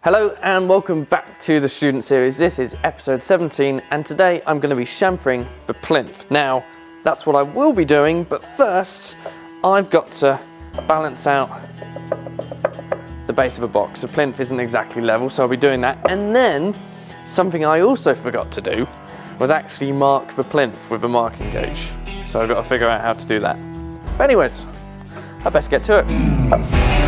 Hello and welcome back to the student series. This is episode 17 and today I'm going to be chamfering for plinth. Now that's what I will be doing, but first I've got to balance out the base of a box. The plinth isn't exactly level, so I'll be doing that. And then something I also forgot to do was actually mark the plinth with a marking gauge. So I've got to figure out how to do that. But anyways, I best get to it.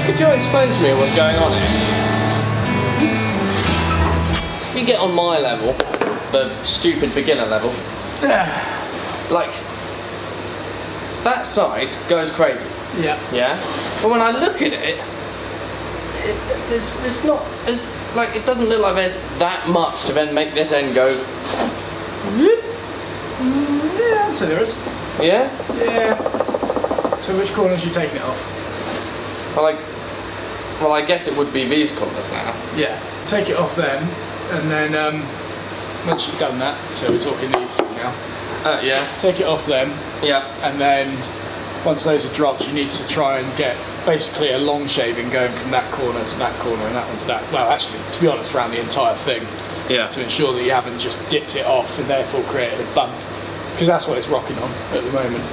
Could you explain to me what's going on here? So you get on my level, the stupid beginner level, like, that side goes crazy. Yeah. Yeah? But when I look at it, it's not, it's like, it doesn't look like there's that much to then make this end go. Yeah, I'd say there is. Yeah? Yeah. So which corners are you taking it off? Well, I guess it would be these corners now. Yeah. Take it off then, and then once you've done that, so we're talking these two now. Yeah. Take it off then. Yeah. And then once those are dropped, you need to try and get basically a long shaving going from that corner to that corner and that one to that. Well, actually, to be honest, around the entire thing. Yeah. To ensure that you haven't just dipped it off and therefore created a bump, because that's what it's rocking on at the moment.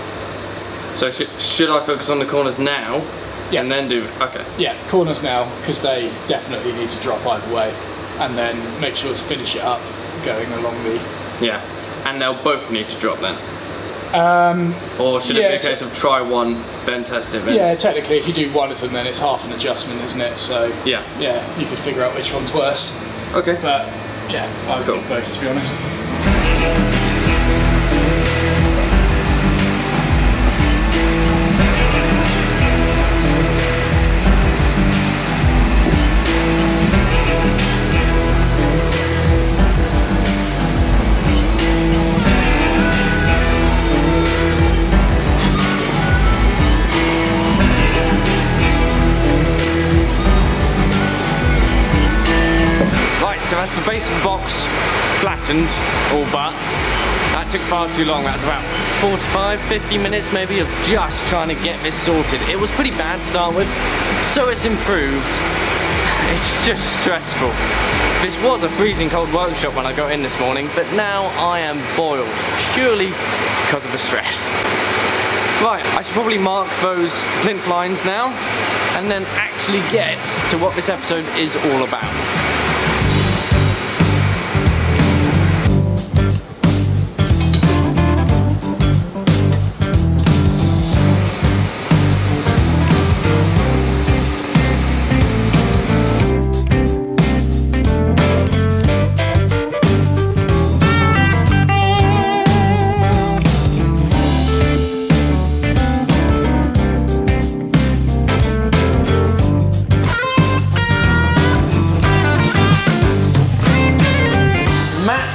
So should I focus on the corners now? Yeah. And then do, okay. Yeah, corners now, because they definitely need to drop either way. And then make sure to finish it up going along the... Yeah, and they'll both need to drop then? Or should it be a case of try one, then test it? Then? Yeah, technically if you do one of them then it's half an adjustment, isn't it? So yeah, you could figure out which one's worse. Okay. But yeah, I would do both, to be honest. So that's the base of the box flattened, all but. That took far too long. That was about 45-50 minutes maybe of just trying to get this sorted. It was pretty bad to start with, so it's improved. It's just stressful. This was a freezing cold workshop when I got in this morning, but now I am boiled, purely because of the stress. Right, I should probably mark those plinth lines now, and then actually get to what this episode is all about.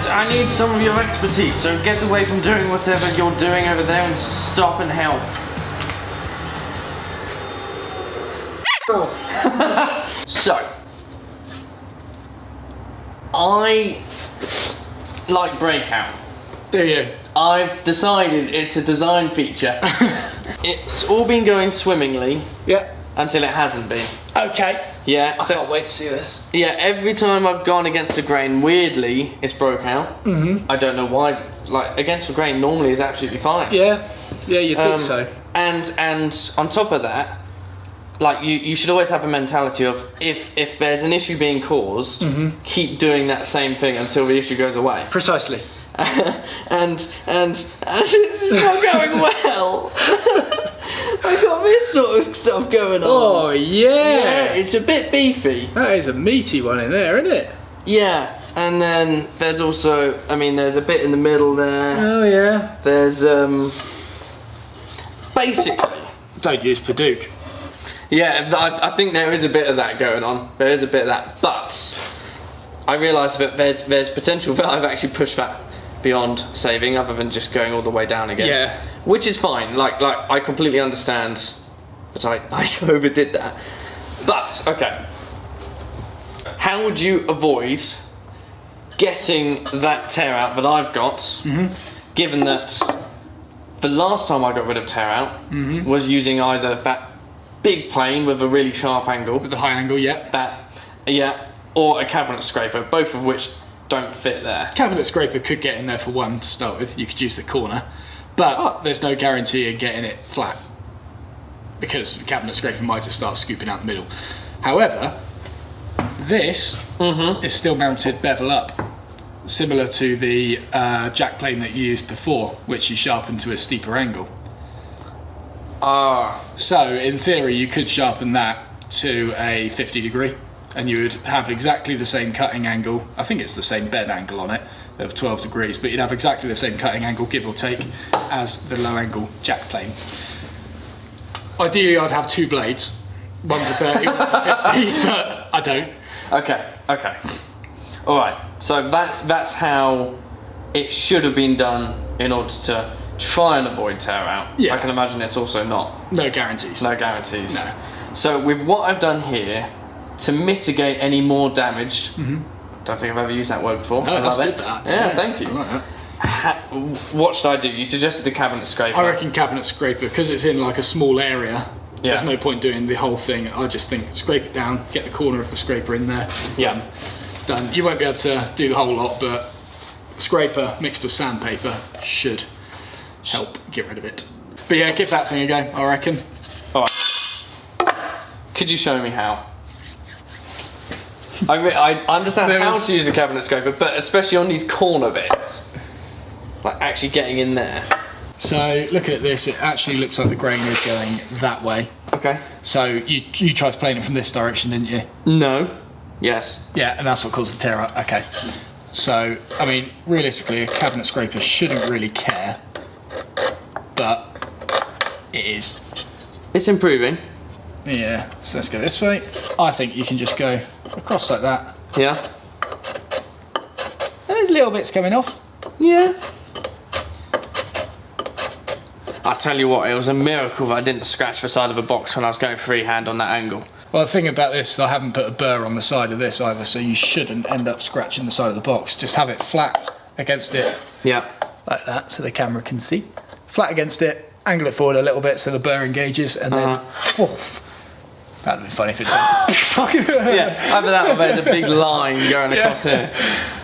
I need some of your expertise, so get away from doing whatever you're doing over there and stop and help. So, I like breakout. Do you? I've decided it's a design feature. It's all been going swimmingly. Yeah. Until it hasn't been. Okay. Yeah. I can't wait to see this. Yeah, every time I've gone against the grain, weirdly, it's broke out. Mm-hmm. I don't know why. Like, against the grain normally is absolutely fine. Yeah. Yeah, you'd think so. And on top of that, like you should always have a mentality of if there's an issue being caused, keep doing that same thing until the issue goes away. Precisely. and it's not going well. I got this sort of stuff going on. Oh yeah. Yeah, it's a bit beefy. That is a meaty one in there, isn't it? Yeah, And then there's also, I mean, there's a bit in the middle there. Oh yeah. There's basically. Don't use Paduke. Yeah, I think there is a bit of that going on. There is a bit of that, but I realise that there's potential that I've actually pushed that beyond saving, other than just going all the way down again. Yeah. Which is fine. Like I completely understand that I overdid that. But okay, how would you avoid getting that tear out that I've got, given that the last time I got rid of tear out was using either that big plane with a really sharp angle, With the high angle, yeah. or a cabinet scraper, both of which don't fit there. Cabinet scraper could get in there for one to start with. You could use the corner, but there's no guarantee of getting it flat because the cabinet scraper might just start scooping out the middle. However, this is still mounted bevel up, similar to the jack plane that you used before, which you sharpened to a steeper angle. So in theory you could sharpen that to a 50 degree and you would have exactly the same cutting angle. I think it's the same bed angle on it of 12 degrees, but you'd have exactly the same cutting angle, give or take, as the low angle jack plane. Ideally I'd have two blades, one for 30, one for 50, but I don't. Okay. All right. So that's how it should have been done in order to try and avoid tear out. Yeah. I can imagine it's also not. No guarantees. No guarantees. No. So with what I've done here, to mitigate any more damage, don't think I've ever used that word before. No, I that's love good, it. that. Yeah, thank you. I like that. What should I do? You suggested a cabinet scraper. I reckon cabinet scraper, because it's in like a small area, Yeah. there's no point doing the whole thing. I just think scrape it down, get the corner of the scraper in there. Yeah. Done. You won't be able to do the whole lot, but scraper mixed with sandpaper should help get rid of it. But yeah, give that thing a go, I reckon. All right. Could you show me how? I understand how to use a cabinet scraper, but especially on these corner bits, like actually getting in there. So looking at this, it actually looks like the grain is going that way. Okay. So you tried playing it from this direction, didn't you? No. Yes. Yeah, and that's what caused the tear out. Okay. So, I mean, realistically, a cabinet scraper shouldn't really care, but it is. It's improving. Yeah, so let's go this way. I think you can just go across like that. Yeah. There's little bits coming off. Yeah. I tell you what, it was a miracle that I didn't scratch the side of a box when I was going freehand on that angle. Well, the thing about this is I haven't put a burr on the side of this either, so you shouldn't end up scratching the side of the box. Just have it flat against it. Yeah. Like that, so the camera can see. Flat against it, angle it forward a little bit so the burr engages, and then woof. That'd be funny if it's Yeah, either that or there's a big line going across here.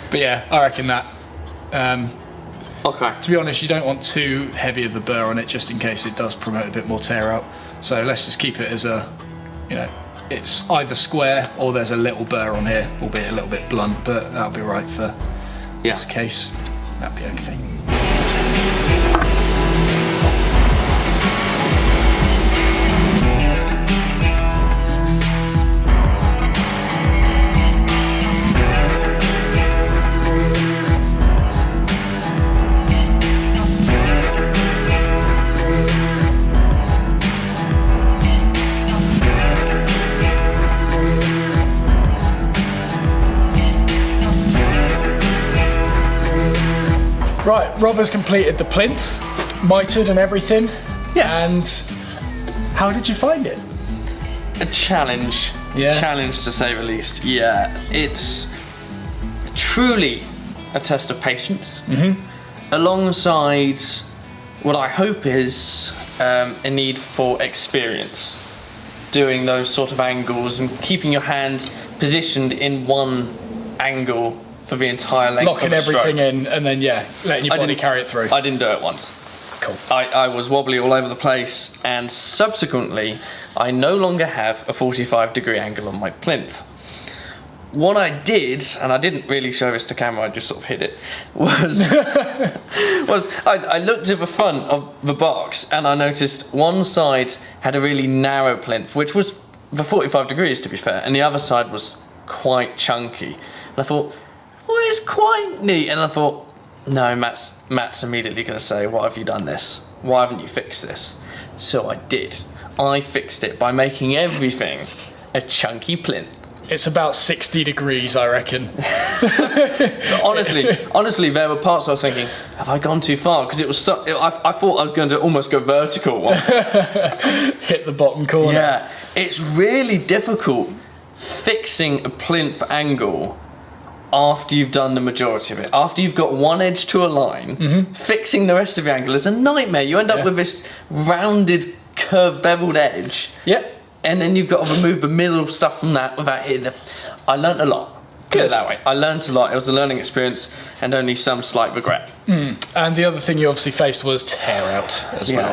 But yeah, I reckon that. Okay. To be honest, you don't want too heavy of the burr on it, just in case it does promote a bit more tear out. So let's just keep it as a, you know, it's either square or there's a little burr on here, albeit a little bit blunt, but that'll be right for this case. That'll be okay. Right, Rob has completed the plinth, mitered and everything. Yes. And how did you find it? A challenge. Yeah. Challenge to say the least. Yeah. It's truly a test of patience. Alongside what I hope is a need for experience. Doing those sort of angles and keeping your hand positioned in one angle for the entire length Locking of the stroke. everything in and then, yeah, letting your body carry it through. I didn't do it once. Cool. I was wobbly all over the place, and subsequently I no longer have a 45-degree angle on my plinth. What I did, and I didn't really show this to camera, I just sort of hid it, was I looked at the front of the box and I noticed one side had a really narrow plinth, which was the 45 degrees to be fair, and the other side was quite chunky. And I thought, why is quite neat. And I thought, no, Matt's immediately going to say, why have you done this? Why haven't you fixed this? So I did. I fixed it by making everything a chunky plinth. It's about 60 degrees, I reckon. honestly, there were parts I was thinking, have I gone too far? Because it was stuck. I thought I was going to almost go vertical. Hit the bottom corner. Yeah, it's really difficult fixing a plinth angle after you've done the majority of it. After you've got one edge to align, fixing the rest of the angle is a nightmare. You end up with this rounded, curved, beveled edge. Yep. And then you've got to remove the middle stuff from that without hitting the... I learnt a lot. Put it that way. I learnt a lot. It was a learning experience and only some slight regret. And the other thing you obviously faced was tear out as well.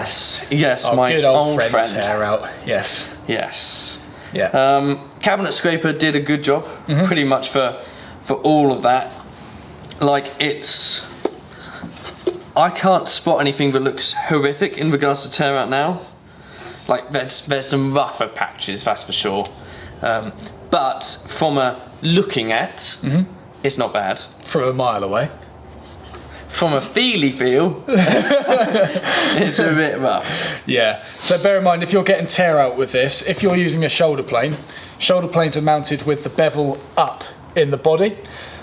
Yes, Our my good old friend. tear out. Yes. Yes. Yeah. Cabinet Scraper did a good job, pretty much for all of that. Like, it's... I can't spot anything that looks horrific in regards to tear out now. Like, there's some rougher patches, that's for sure. But from a looking at, it's not bad. From a mile away. From a feely feel, it's a bit rough. Yeah. So bear in mind, if you're getting tear out with this, if you're using a shoulder planes are mounted with the bevel up in the body.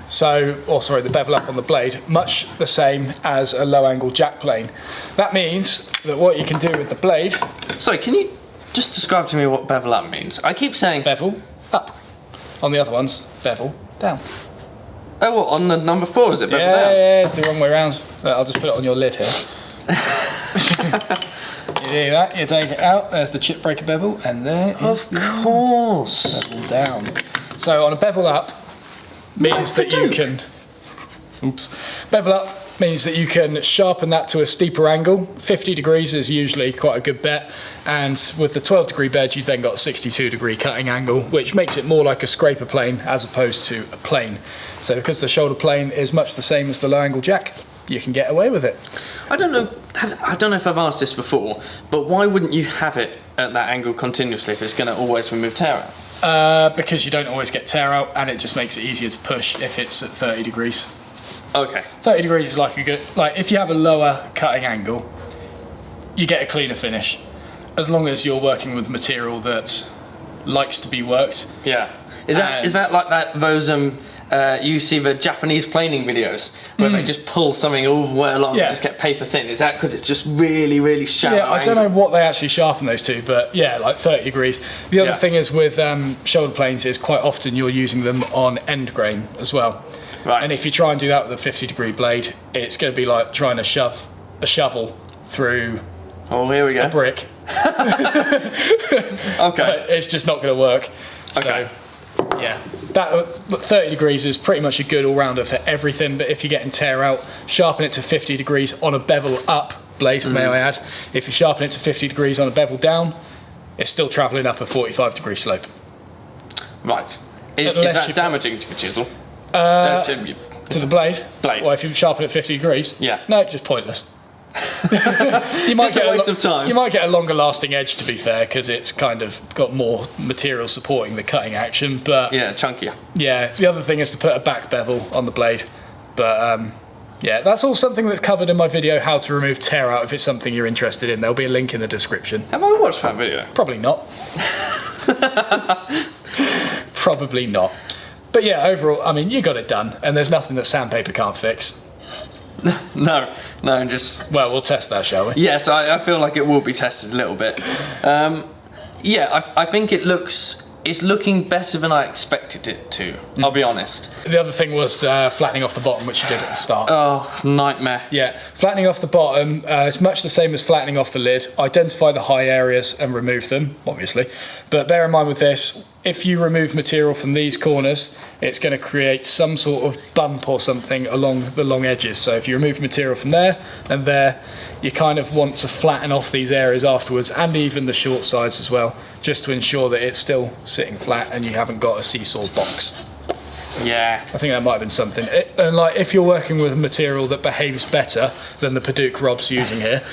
So, the bevel up on the blade, much the same as a low angle jack plane. That means that what you can do with the blade... Sorry, can you just describe to me what bevel up means? I keep saying... Bevel up. On the other ones, bevel down. Oh, what, on the number 4 is it bevel down? Yeah, it's the wrong way around. I'll just put it on your lid here. You do that, you take it out, there's the chip breaker bevel, and there is Of course. bevel down. So on a bevel up, means that you can... Bevel up means that you can sharpen that to a steeper angle. 50 degrees is usually quite a good bet, and with the 12 degree bed you've then got a 62 degree cutting angle, which makes it more like a scraper plane as opposed to a plane. So because the shoulder plane is much the same as the low angle jack, you can get away with it. I don't know if I've asked this before, but why wouldn't you have it at that angle continuously if it's going to always remove tear out? Because you don't always get tear out, and it just makes it easier to push if it's at 30 degrees. Okay. 30 degrees is like a good... Like, if you have a lower cutting angle, you get a cleaner finish. As long as you're working with material that likes to be worked. Yeah. Is that like that, those, you see the Japanese planing videos, where they just pull something all the way along and just get paper thin? Is that because it's just really, really shallow? Yeah, I don't know what they actually sharpen those to, but yeah, like 30 degrees. The other thing is with shoulder planes is quite often you're using them on end grain as well. Right. And if you try and do that with a 50 degree blade, it's going to be like trying to shove a shovel through here we go. a brick. Okay. But it's just not going to work. Okay. So, yeah, that 30 degrees is pretty much a good all-rounder for everything, but if you're getting tear out, sharpen it to 50 degrees on a bevel up blade, may I add. If you sharpen it to 50 degrees on a bevel down, it's still travelling up a 45 degree slope. Right. Is that damaging to the chisel? To the blade? Well, if you sharpen it 50 degrees? Yeah. No, just pointless. You might get a waste of time. You might get a longer lasting edge, to be fair, because it's kind of got more material supporting the cutting action, but... Yeah, chunkier. Yeah, the other thing is to put a back bevel on the blade, but yeah, that's all something that's covered in my video, how to remove tear out, if it's something you're interested in. There'll be a link in the description. Have I watched that video? Probably not. Probably not. But yeah, overall, I mean, you got it done, and there's nothing that sandpaper can't fix. No, just... Well, we'll test that, shall we? Yes, I feel like it will be tested a little bit. Yeah, I think it's looking better than I expected it to, I'll be honest. The other thing was flattening off the bottom, which you did at the start. Oh, nightmare. Yeah, flattening off the bottom, it's much the same as flattening off the lid. Identify the high areas and remove them, obviously. But bear in mind with this, if you remove material from these corners, it's going to create some sort of bump or something along the long edges. So if you remove material from there and there, you kind of want to flatten off these areas afterwards, and even the short sides as well, just to ensure that it's still sitting flat and you haven't got a seesaw box. Yeah. I think that might have been something. And like, if you're working with a material that behaves better than the Padauk Rob's using here,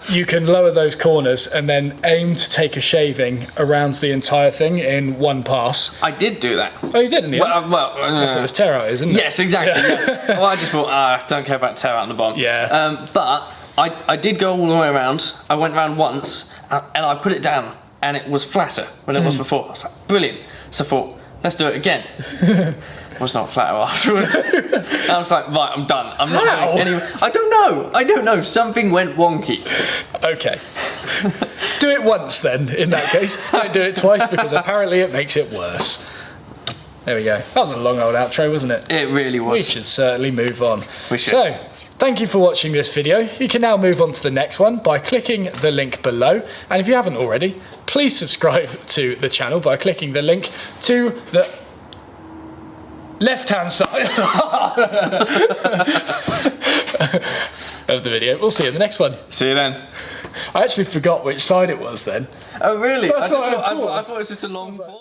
you can lower those corners and then aim to take a shaving around the entire thing in one pass. I did do that. Oh, you did, didn't you? That's what this tear out is, isn't it? Yes, exactly. Yeah. Yes. Well, I just thought, I don't care about tear out on the bottom. Yeah. But I did go all the way around. I went around once and I put it down and it was flatter than it was before. I was like, brilliant. So I thought, let's do it again. It was not flatter afterwards. And I was like, right, I'm done. I'm not doing any. I don't know. Something went wonky. Okay. Do it once then, in that case. Don't do it twice because apparently it makes it worse. There we go. That was a long old outro, wasn't it? It really was. We should certainly move on. We should. So, thank you for watching this video. You can now move on to the next one by clicking the link below. And if you haven't already, please subscribe to the channel by clicking the link to the left-hand side of the video. We'll see you in the next one. See you then. I actually forgot which side it was then. Oh, really? That's what I I thought. thought it was just a long pause.